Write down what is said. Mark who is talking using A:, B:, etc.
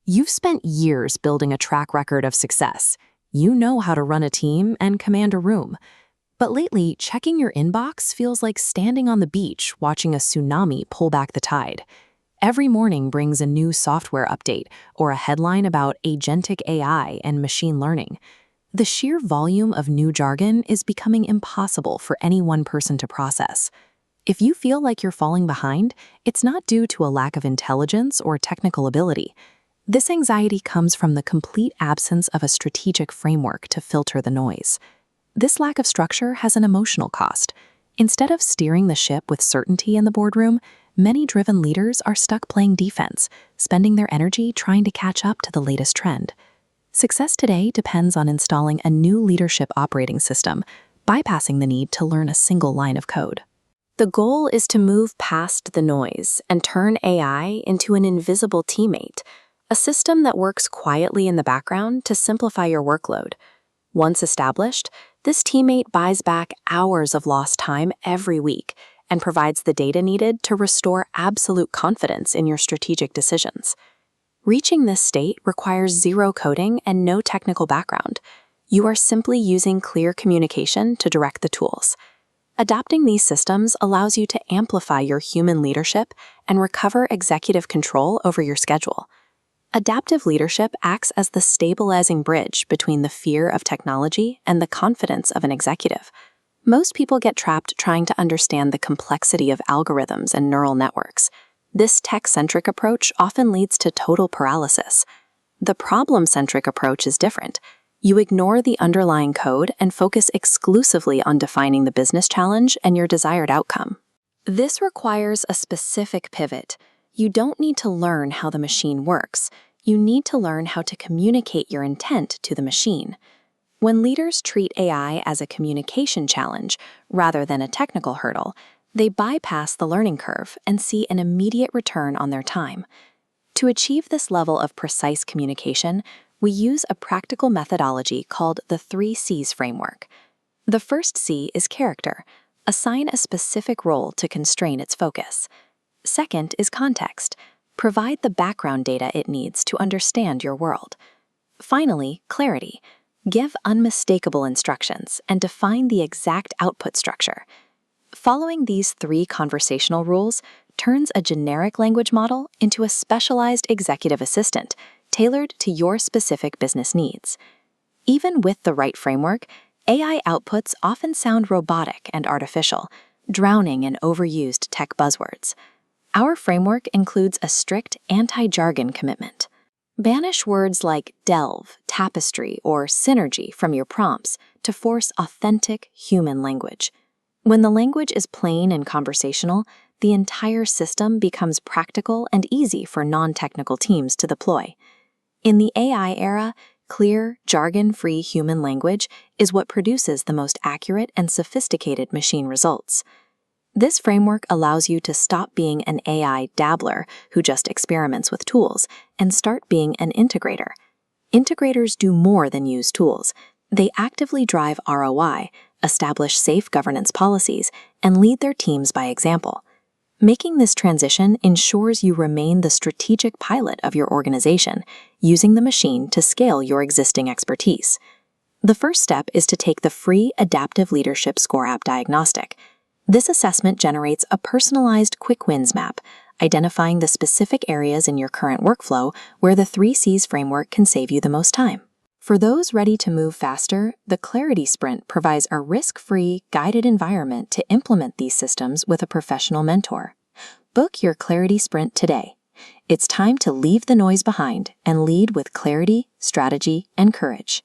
A: You've spent years building a track record of success. You know how to run a team and command a room. But lately, checking your inbox feels like standing on the beach watching a tsunami pull back the tide. Every morning brings a new software update or a headline about agentic AI and machine learning. The sheer volume of new jargon is becoming impossible for any one person to process. If you feel like you're falling behind, it's not due to a lack of intelligence or technical ability. This anxiety comes from the complete absence of a strategic framework to filter the noise. This lack of structure has an emotional cost. Instead of steering the ship with certainty in the boardroom, many driven leaders are stuck playing defense, spending their energy trying to catch up to the latest trend. Success today depends on installing a new leadership operating system, bypassing the need to learn a single line of code. The goal is to move past the noise and turn AI into an invisible teammate, a system that works quietly in the background to simplify your workload. Once established, this teammate buys back hours of lost time every week and provides the data needed to restore absolute confidence in your strategic decisions. Reaching this state requires zero coding and no technical background. You are simply using clear communication to direct the tools. Adopting these systems allows you to amplify your human leadership and recover executive control over your schedule. Adaptive leadership acts as the stabilizing bridge between the fear of technology and the confidence of an executive. Most people get trapped trying to understand the complexity of algorithms and neural networks. This tech-centric approach often leads to total paralysis. The problem-centric approach is different. You ignore the underlying code and focus exclusively on defining the business challenge and your desired outcome. This requires a specific pivot. You don't need to learn how the machine works. You need to learn how to communicate your intent to the machine. When leaders treat AI as a communication challenge rather than a technical hurdle, they bypass the learning curve and see an immediate return on their time. To achieve this level of precise communication, we use a practical methodology called the 3 C's framework. The first C is character. Assign a specific role to constrain its focus. Second is context. Provide the background data it needs to understand your world. Finally, clarity. Give unmistakable instructions and define the exact output structure. Following these 3 conversational rules turns a generic language model into a specialized executive assistant tailored to your specific business needs. Even with the right framework, AI outputs often sound robotic and artificial, drowning in overused tech buzzwords. Our framework includes a strict anti-jargon commitment. Banish words like delve, tapestry, or synergy from your prompts to force authentic human language. When the language is plain and conversational, the entire system becomes practical and easy for non-technical teams to deploy. In the AI era, clear, jargon-free human language is what produces the most accurate and sophisticated machine results. This framework allows you to stop being an AI dabbler who just experiments with tools and start being an integrator. Integrators do more than use tools. They actively drive ROI, establish safe governance policies, and lead their teams by example. Making this transition ensures you remain the strategic pilot of your organization, using the machine to scale your existing expertise. The first step is to take the free Adaptive Leadership Score App Diagnostic. This assessment generates a personalized quick wins map, identifying the specific areas in your current workflow where the 3 C's framework can save you the most time. For those ready to move faster, the Clarity Sprint provides a risk-free, guided environment to implement these systems with a professional mentor. Book your Clarity Sprint today. It's time to leave the noise behind and lead with clarity, strategy, and courage.